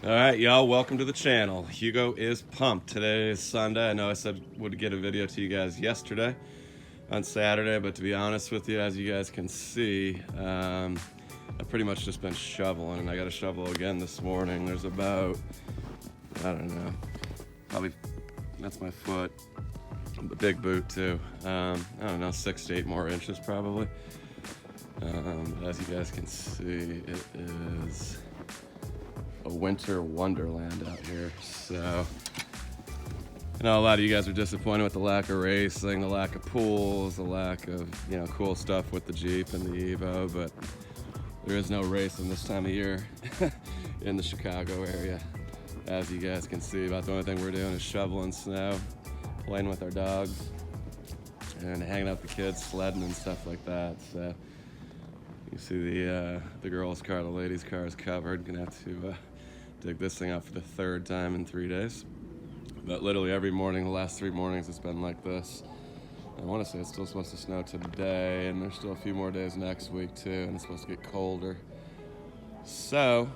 Alright, y'all, welcome to the channel. Hugo is pumped. Today is Sunday. I know I said would get a video to you guys yesterday on Saturday, but to be honest with you, as you guys can see, I've pretty much just been shoveling, and I got to shovel again this morning. There's about, I don't know, probably, that's my foot, a big boot too. I don't know, 6 to 8 more inches probably. As you guys can see, it is a winter wonderland out here. So I know a lot of you guys are disappointed with the lack of racing, the lack of pools, the lack of, you know, cool stuff with the Jeep and the Evo, but there is no racing this time of year in the Chicago area. As you guys can see, about the only thing we're doing is shoveling snow, playing with our dogs, and hanging out with the kids, sledding and stuff like that. So you see the girls' car, the ladies' car is covered. Gonna have to dig this thing out for the 3rd time in 3 days. But literally every morning, the last 3 mornings, it's been like this. I want to say it's still supposed to snow today, and there's still a few more days next week too, and it's supposed to get colder. So,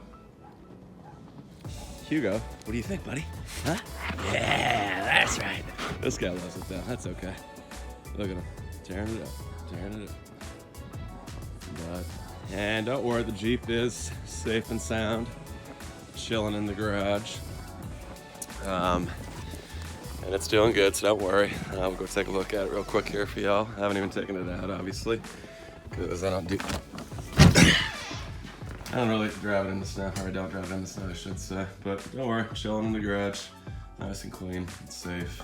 Hugo, what do you think, buddy? Huh? Yeah, that's right. This guy loves it though. That's okay. Look at him, tearing it up. And don't worry, the Jeep is safe and sound, chilling in the garage. And it's doing good, so don't worry. We'll go take a look at it real quick here for y'all. I haven't even taken it out, obviously, because I don't really drive it in the snow, or I don't drive it in the snow, I should say. But don't worry, chilling in the garage, nice and clean, it's safe.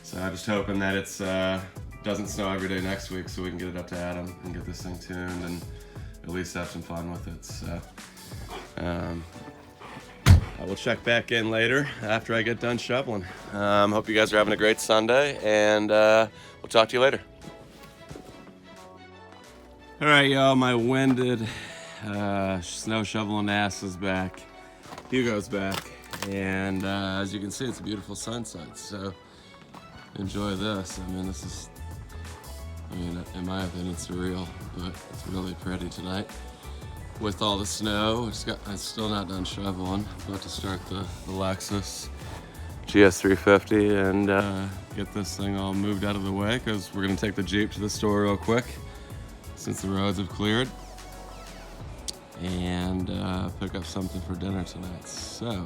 So I'm just hoping that it's doesn't snow every day next week, so we can get it up to Adam and get this thing tuned and at least have some fun with it. So I will check back in later after I get done shoveling. Hope you guys are having a great Sunday, and we'll talk to you later. All right, y'all, my winded snow shoveling ass is back. Hugo's back, and as you can see, it's a beautiful sunset, so enjoy this. I mean, in my opinion, it's surreal, but it's really pretty tonight. With all the snow, I'm still not done shoveling. About to start the Lexus GS350 and get this thing all moved out of the way, because we're gonna take the Jeep to the store real quick since the roads have cleared, and pick up something for dinner tonight. So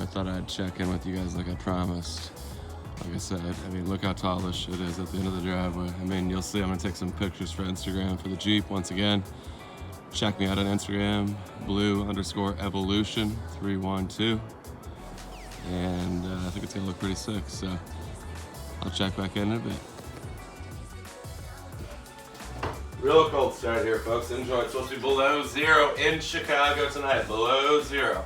I thought I'd check in with you guys like I promised. Like I said, I mean, look how tall this shit is at the end of the driveway. I mean, you'll see I'm gonna take some pictures for Instagram for the Jeep once again. Check me out on Instagram, blue_evolution312. And I think it's gonna look pretty sick, so I'll check back in a bit. Real cold start here, folks. Enjoy. It's supposed to be below 0 in Chicago tonight, below 0.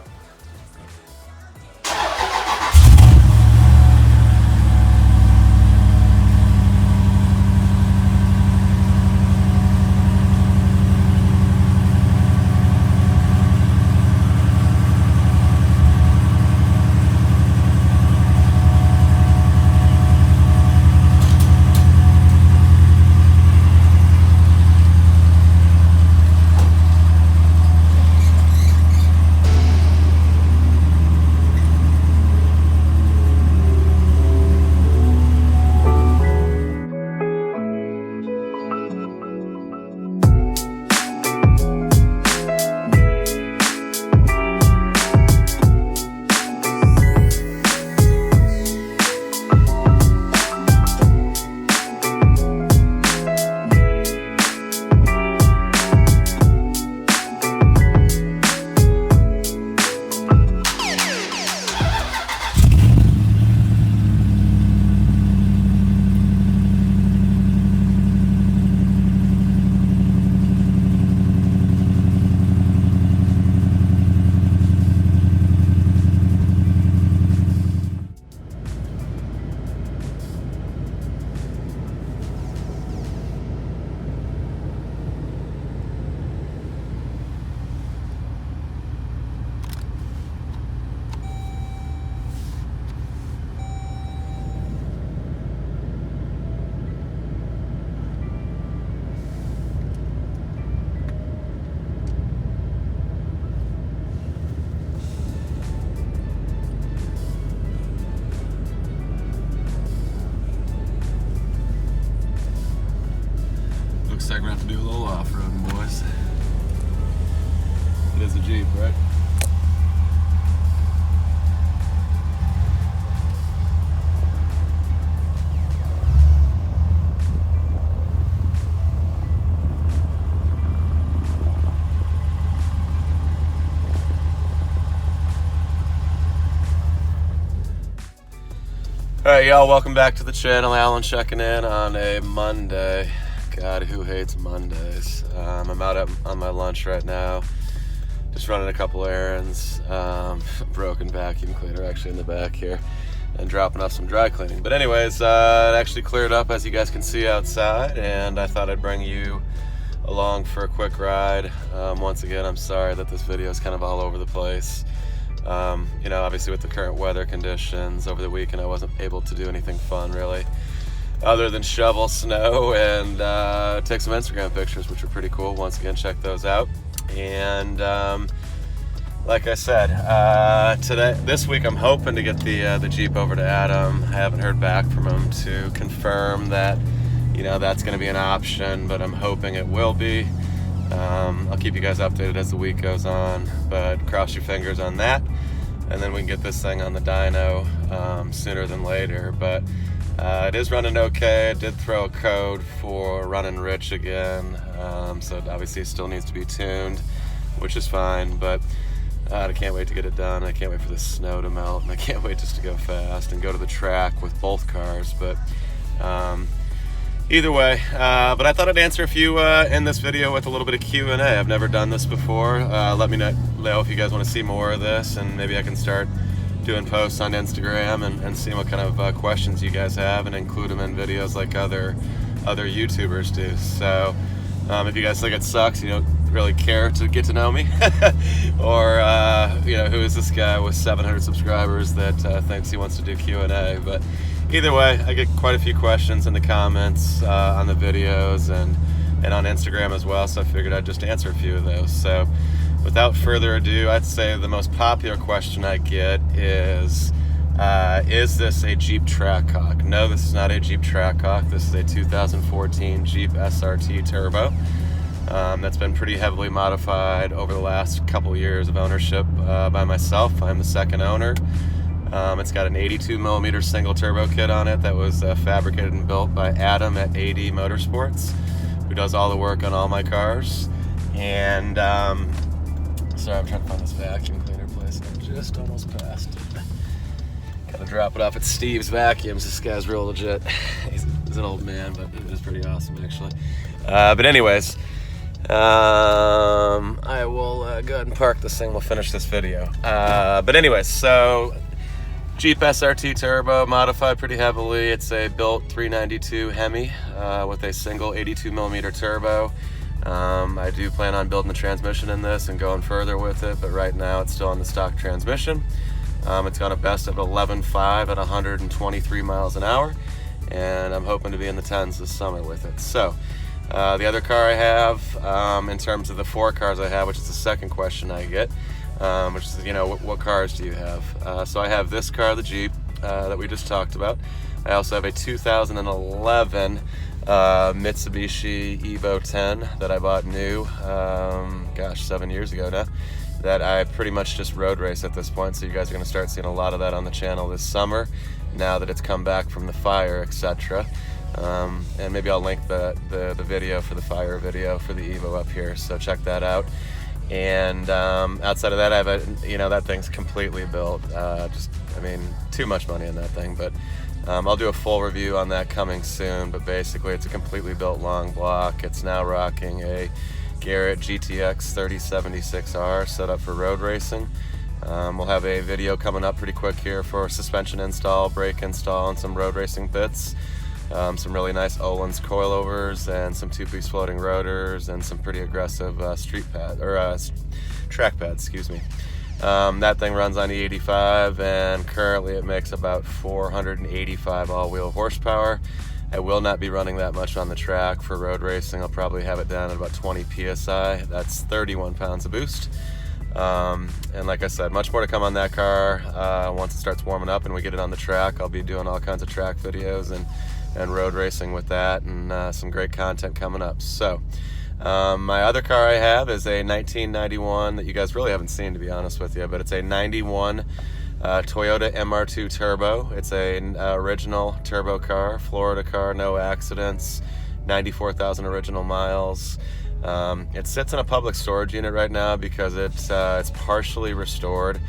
is. It is a Jeep, right? Alright, y'all, welcome back to the channel. Alan checking in on a Monday. God, who hates Mondays? I'm out on my lunch right now, just running a couple errands. Broken vacuum cleaner actually in the back here, and dropping off some dry cleaning. But anyways, it actually cleared up, as you guys can see outside, and I thought I'd bring you along for a quick ride. Once again, I'm sorry that this video is kind of all over the place. You know, obviously with the current weather conditions over the weekend, I wasn't able to do anything fun really, other than shovel snow and take some Instagram pictures, which were pretty cool. Once again, check those out. And like I said, this week I'm hoping to get the Jeep over to Adam. I haven't heard back from him to confirm that, you know, that's going to be an option, but I'm hoping it will be. I'll keep you guys updated as the week goes on, but cross your fingers on that, and then we can get this thing on the dyno sooner than later. But it is running okay. It did throw a code for running rich again, so it obviously still needs to be tuned, which is fine, but I can't wait to get it done. I can't wait for the snow to melt, and I can't wait just to go fast and go to the track with both cars. But either way, but I thought I'd answer a few in this video with a little bit of Q&A. I've never done this before. Let me know if you guys want to see more of this, and maybe I can start doing posts on Instagram and see what kind of questions you guys have, and include them in videos like other YouTubers do. So if you guys think it sucks, you don't really care to get to know me, or you know, who is this guy with 700 subscribers that thinks he wants to do Q&A? But either way, I get quite a few questions in the comments on the videos and on Instagram as well, so I figured I'd just answer a few of those. So without further ado, I'd say the most popular question I get is this a Jeep Trackhawk? No, this is not a Jeep Trackhawk. This is a 2014 Jeep SRT Turbo. That's been pretty heavily modified over the last couple years of ownership by myself. I'm the second owner. It's got an 82 millimeter single turbo kit on it that was fabricated and built by Adam at AD Motorsports, who does all the work on all my cars. And sorry, I'm trying to find this vacuum cleaner place. I just almost passed it. Gotta drop it off at Steve's Vacuums. This guy's real legit. He's an old man, but it is pretty awesome actually. But anyways, I will go ahead and park this thing. We'll finish this video. But anyways, so Jeep SRT Turbo, modified pretty heavily. It's a built 392 Hemi with a single 82 millimeter turbo. I do plan on building the transmission in this and going further with it, but right now it's still on the stock transmission. It's got a best of 11.5 at 123 miles an hour, and I'm hoping to be in the 10s this summer with it. So the other car I have, in terms of the 4 cars I have, which is the second question I get, which is, you know, what cars do you have? So I have this car, the Jeep, that we just talked about. I also have a 2011 Mitsubishi Evo 10 that I bought new, 7 years ago now, that I pretty much just road race at this point. So you guys are going to start seeing a lot of that on the channel this summer, now that it's come back from the fire, etc. And maybe I'll link the video for the fire video for the Evo up here, so check that out. And outside of that, I have you know, that thing's completely built. I mean, too much money in that thing, but I'll do a full review on that coming soon. But basically, it's a completely built long block. It's now rocking a Garrett GTX 3076R set up for road racing. We'll have a video coming up pretty quick here for suspension install, brake install, and some road racing bits. Some really nice Öhlins coilovers and some 2-piece floating rotors and some pretty aggressive track pads, excuse me. That thing runs on E85, and currently it makes about 485 all-wheel horsepower. I will not be running that much on the track for road racing. I'll probably have it down at about 20 PSI. That's 31 pounds of boost. And like I said, much more to come on that car. Once it starts warming up and we get it on the track, I'll be doing all kinds of track videos and road racing with that, and some great content coming up. So My other car I have is a 1991 that you guys really haven't seen, to be honest with you, but it's a 91 Toyota MR2 Turbo. It's an original turbo car, Florida car, no accidents, 94,000 original miles. It sits in a public storage unit right now because it's partially restored.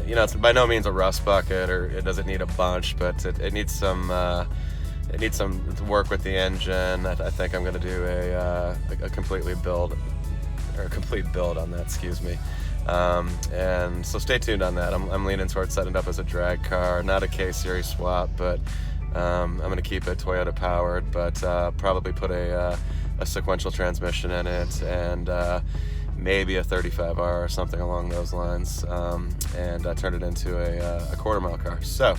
You know, it's by no means a rust bucket, or it doesn't need a bunch, but it needs some work with the engine. I think I'm going to do a complete build on that, excuse me. And so stay tuned on that. I'm leaning towards setting it up as a drag car, not a K-Series swap, but I'm going to keep it Toyota powered, but probably put a sequential transmission in it, and maybe a 35R or something along those lines, and turn it into a quarter-mile car. So,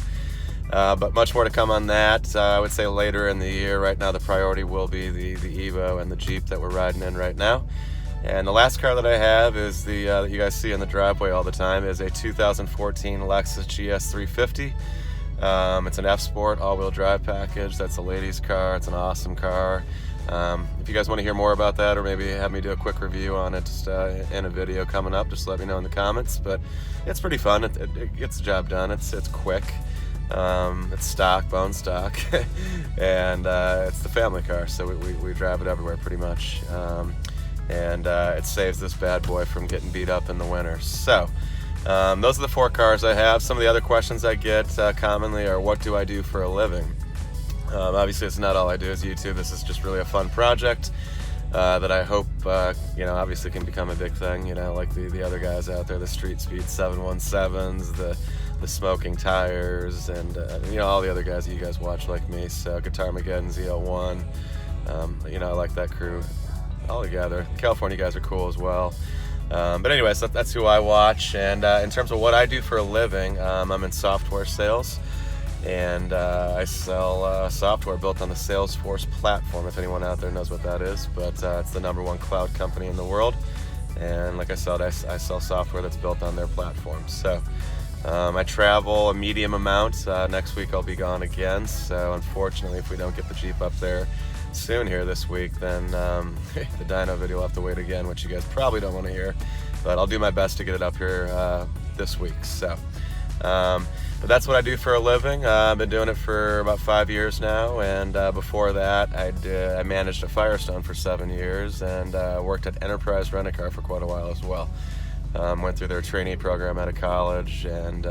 but much more to come on that. I would say later in the year. Right now the priority will be the Evo and the Jeep that we're riding in right now. And the last car that I have is the that you guys see in the driveway all the time, is a 2014 Lexus GS 350. It's an F-Sport all-wheel drive package. That's a ladies' car. It's an awesome car. If you guys want to hear more about that, or maybe have me do a quick review on it just in a video coming up, just let me know in the comments. But it's pretty fun. It gets the job done. It's quick. It's stock, bone stock, and it's the family car, so we drive it everywhere pretty much. And it saves this bad boy from getting beat up in the winter. So those are the 4 cars I have. Some of the other questions I get commonly are, what do I do for a living? Obviously it's not all I do is YouTube. This is just really a fun project that I hope you know, obviously can become a big thing, you know, like the other guys out there, the Street Speed 717s, the Smoking Tires, and you know, all the other guys that you guys watch like me. So Guitar Mageddon, ZL1, you know, I like that crew all together. The California guys are cool as well. But anyways, that's who I watch. And in terms of what I do for a living, I'm in software sales, and I sell software built on the Salesforce platform, if anyone out there knows what that is. But it's the #1 cloud company in the world, and like I said, I sell software that's built on their platform. So I travel a medium amount. Next week I'll be gone again, so unfortunately if we don't get the Jeep up there soon here this week, then the dyno video will have to wait again, which you guys probably don't want to hear, but I'll do my best to get it up here this week. So but that's what I do for a living. I've been doing it for about 5 years now, and before that I managed a Firestone for 7 years, and worked at Enterprise Rent-A-Car for quite a while as well. Went through their trainee program out of college, and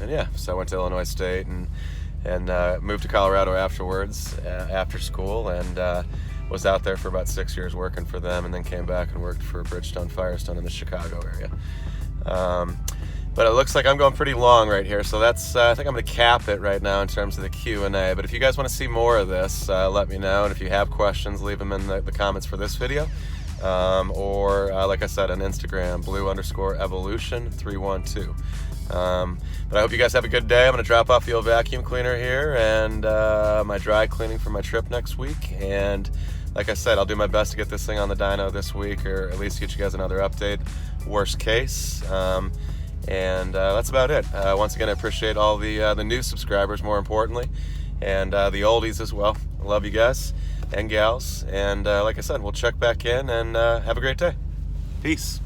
yeah, so I went to Illinois State and moved to Colorado afterwards, after school, and was out there for about 6 years working for them, and then came back and worked for Bridgestone Firestone in the Chicago area. But it looks like I'm going pretty long right here, so that's I think I'm going to cap it right now in terms of the Q&A. But if you guys want to see more of this, let me know, and if you have questions, leave them in the comments for this video, or like I said, on Instagram, blue_evolution312. But I hope you guys have a good day. I'm going to drop off the old vacuum cleaner here, and my dry cleaning for my trip next week. And like I said, I'll do my best to get this thing on the dyno this week, or at least get you guys another update, worst case. And that's about it. Once again, I appreciate all the new subscribers, more importantly, and the oldies as well. I love you guys and gals. And like I said, we'll check back in, and have a great day. Peace.